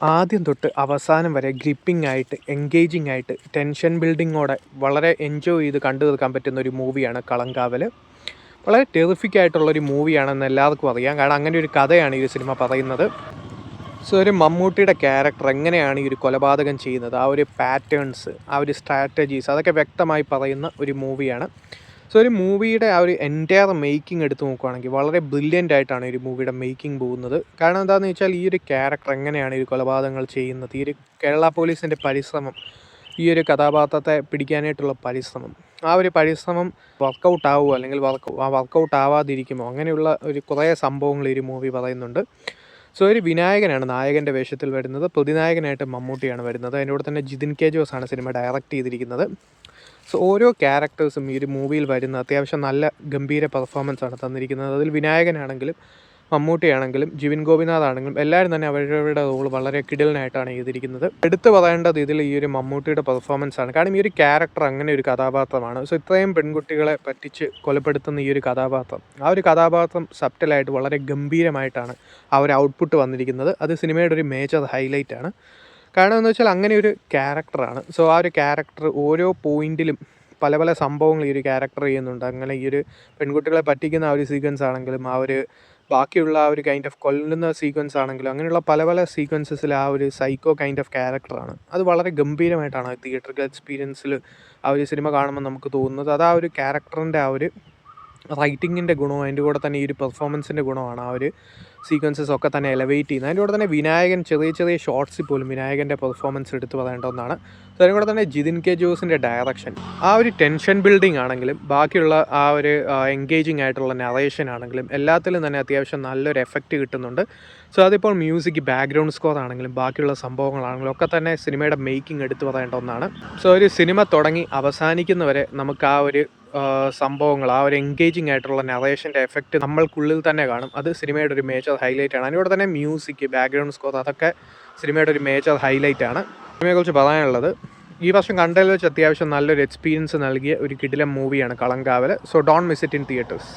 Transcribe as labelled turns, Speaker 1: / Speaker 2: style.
Speaker 1: ആദ്യം തൊട്ട് അവസാനം വരെ ഗ്രിപ്പിംഗ് ആയിട്ട് എൻഗേജിംഗ് ആയിട്ട് ടെൻഷൻ ബിൽഡിങ്ങോടെ വളരെ എൻജോയ് ചെയ്ത് കണ്ടു തീർക്കാൻ പറ്റുന്ന ഒരു മൂവിയാണ് കളങ്കാവൽ. വളരെ ടെറിഫിക് ആയിട്ടുള്ളൊരു മൂവിയാണെന്ന് എല്ലാവർക്കും അറിയാം. കാരണം അങ്ങനെ ഒരു കഥയാണ് ഈ സിനിമ പറയുന്നത്. സോ ഒരു മമ്മൂട്ടിയുടെ ക്യാരക്ടർ എങ്ങനെയാണ് ഈ ഒരു കൊലപാതകം ചെയ്യുന്നത്, ആ ഒരു പാറ്റേൺസ്, ആ ഒരു സ്ട്രാറ്റജീസ്, അതൊക്കെ വ്യക്തമായി പറയുന്ന ഒരു മൂവിയാണ്. സോ ഒരു മൂവിയുടെ ആ ഒരു എൻറ്റയർ മേക്കിംഗ് എടുത്ത് നോക്കുകയാണെങ്കിൽ വളരെ ബ്രില്യൻ്റ് ആയിട്ടാണ് ഈ ഒരു മൂവിയുടെ മേക്കിംഗ് പോകുന്നത്. കാരണം എന്താണെന്ന് വെച്ചാൽ ഈ ഒരു ക്യാരക്ടർ എങ്ങനെയാണ് ഈ കൊലപാതകങ്ങൾ ചെയ്യുന്നത്, ഈ ഒരു കേരള പോലീസിൻ്റെ പരിശ്രമം, ഈ ഒരു കഥാപാത്രത്തെ പിടിക്കാനായിട്ടുള്ള പരിശ്രമം, ആ ഒരു പരിശ്രമം വർക്കൗട്ട് ആവുമോ അല്ലെങ്കിൽ വർക്കൗട്ട് ആവാതിരിക്കുമോ, അങ്ങനെയുള്ള ഒരു കുറേ സംഭവങ്ങൾ ഈ ഒരു മൂവി പറയുന്നുണ്ട്. സോ ഒരു വിനായകനാണ് നായകൻ്റെ വേഷത്തിൽ വരുന്നത്. പ്രതിനായകനായിട്ട് മമ്മൂട്ടിയാണ് വരുന്നത്. അതിൻ്റെ കൂടെ തന്നെ ജിതിൻ കെ ജോസാണ് സിനിമ ഡയറക്റ്റ് ചെയ്തിരിക്കുന്നത്. സോ ഓരോ ക്യാരക്ടേഴ്സും ഈ ഒരു മൂവിയിൽ വരുന്ന അത്യാവശ്യം നല്ല ഗംഭീര പെർഫോമൻസാണ് തന്നിരിക്കുന്നത്. അതിൽ വിനായകനാണെങ്കിലും മമ്മൂട്ടിയാണെങ്കിലും ജിവിൻ ഗോപിനാഥ് ആണെങ്കിലും എല്ലാവരും തന്നെ അവരവരുടെ റോൾ വളരെ കിടിലനായിട്ടാണ് ചെയ്തിരിക്കുന്നത്. എടുത്തു പറയേണ്ടത് ഇതിൽ ഈ ഒരു മമ്മൂട്ടിയുടെ പെർഫോമൻസാണ്. കാരണം ഈ ഒരു ക്യാരക്ടർ അങ്ങനെ ഒരു കഥാപാത്രമാണ്. സോ ഇത്രയും പെൺകുട്ടികളെ പറ്റിച്ച് കൊലപ്പെടുത്തുന്ന ഈ ഒരു കഥാപാത്രം, ആ ഒരു കഥാപാത്രം സബ്റ്റലായിട്ട് വളരെ ഗംഭീരമായിട്ടാണ് ആ ഒരു ഔട്ട്പുട്ട് വന്നിരിക്കുന്നത്. അത് സിനിമയുടെ ഒരു മേജർ ഹൈലൈറ്റ് ആണ്. കാരണം എന്ന് വെച്ചാൽ അങ്ങനെ ഒരു ക്യാരക്ടറാണ്. സോ ആ ഒരു ക്യാരക്ടർ ഓരോ പോയിന്റിലും പല പല സംഭവങ്ങൾ ഈ ഒരു ക്യാരക്ടർ ചെയ്യുന്നുണ്ട്. അങ്ങനെ ഈ ഒരു പെൺകുട്ടികളെ പറ്റിക്കുന്ന ആ ഒരു സീക്വൻസ് ആണെങ്കിലും, ആ ഒരു ബാക്കിയുള്ള ആ ഒരു കൈൻഡ് ഓഫ് കൊല്ലുന്ന സീക്വൻസ് ആണെങ്കിലും, അങ്ങനെയുള്ള പല പല സീക്വൻസസിൽ ആ ഒരു സൈക്കോ കൈൻഡ് ഓഫ് ക്യാരക്ടറാണ്. അത് വളരെ ഗംഭീരമായിട്ടാണ് തിയേറ്ററിക്കൽ എക്സ്പീരിയൻസിൽ ആ ഒരു സിനിമ കാണുമ്പോൾ നമുക്ക് തോന്നുന്നത്. അത് ആ ഒരു ക്യാരക്ടറിൻ്റെ ആ ഒരു റൈറ്റിങ്ങിൻ്റെ ഗുണവും അതിൻ്റെ കൂടെ തന്നെ ഈ ഒരു പെർഫോമൻസിൻ്റെ ഗുണമാണ് ആ ഒരു സീക്വൻസസ് ഒക്കെ തന്നെ എലവേറ്റ് ചെയ്യുന്നത്. അതിൻ്റെ കൂടെ തന്നെ വിനായകൻ ചെറിയ ചെറിയ ഷോർട്സിൽ പോലും വിനായകൻ്റെ പെർഫോമൻസ് എടുത്ത് പറയേണ്ട ഒന്നാണ്. അതിൻ്റെ കൂടെ തന്നെ ജിതിൻ കെ ജോസിൻ്റെ ഡയറക്ഷൻ, ആ ഒരു ടെൻഷൻ ബിൽഡിംഗ് ആണെങ്കിലും ബാക്കിയുള്ള ആ ഒരു എൻഗേജിങ് ആയിട്ടുള്ള നറേഷൻ ആണെങ്കിലും എല്ലാത്തിലും തന്നെ അത്യാവശ്യം നല്ലൊരു എഫക്റ്റ് കിട്ടുന്നുണ്ട്. സോ അതിപ്പോൾ മ്യൂസിക്, ബാക്ക്ഗ്രൗണ്ട് സ്കോർ ആണെങ്കിലും ബാക്കിയുള്ള സംഭവങ്ങളാണെങ്കിലും ഒക്കെ തന്നെ സിനിമയുടെ മേക്കിംഗ് എടുത്ത് പറയേണ്ട ഒന്നാണ്. സോ ഒരു സിനിമ തുടങ്ങി അവസാനിക്കുന്നവരെ നമുക്ക് ആ ഒരു സംഭവങ്ങൾ, ആ ഒരു എൻഗേജിങ് ആയിട്ടുള്ള നറേഷൻ്റെ എഫക്റ്റ് നമ്മൾക്കുള്ളിൽ തന്നെ കാണും. അത് സിനിമയുടെ ഒരു മേജർ ഹൈലൈറ്റ് ആണ്. അതിലൂടെ തന്നെ മ്യൂസിക്, ബാക്ക്ഗ്രൗണ്ട് സ്കോർ, അതൊക്കെ സിനിമയുടെ ഒരു മേജർ ഹൈലൈറ്റ് ആണ്. സിനിമയെക്കുറിച്ച് പറയാനുള്ളത്, ഈ വർഷം കണ്ടതിൽ വെച്ച് അത്യാവശ്യം നല്ലൊരു എക്സ്പീരിയൻസ് നൽകിയ ഒരു കിടിലൻ മൂവിയാണ് Kalamkaval. So don't miss it in theatres.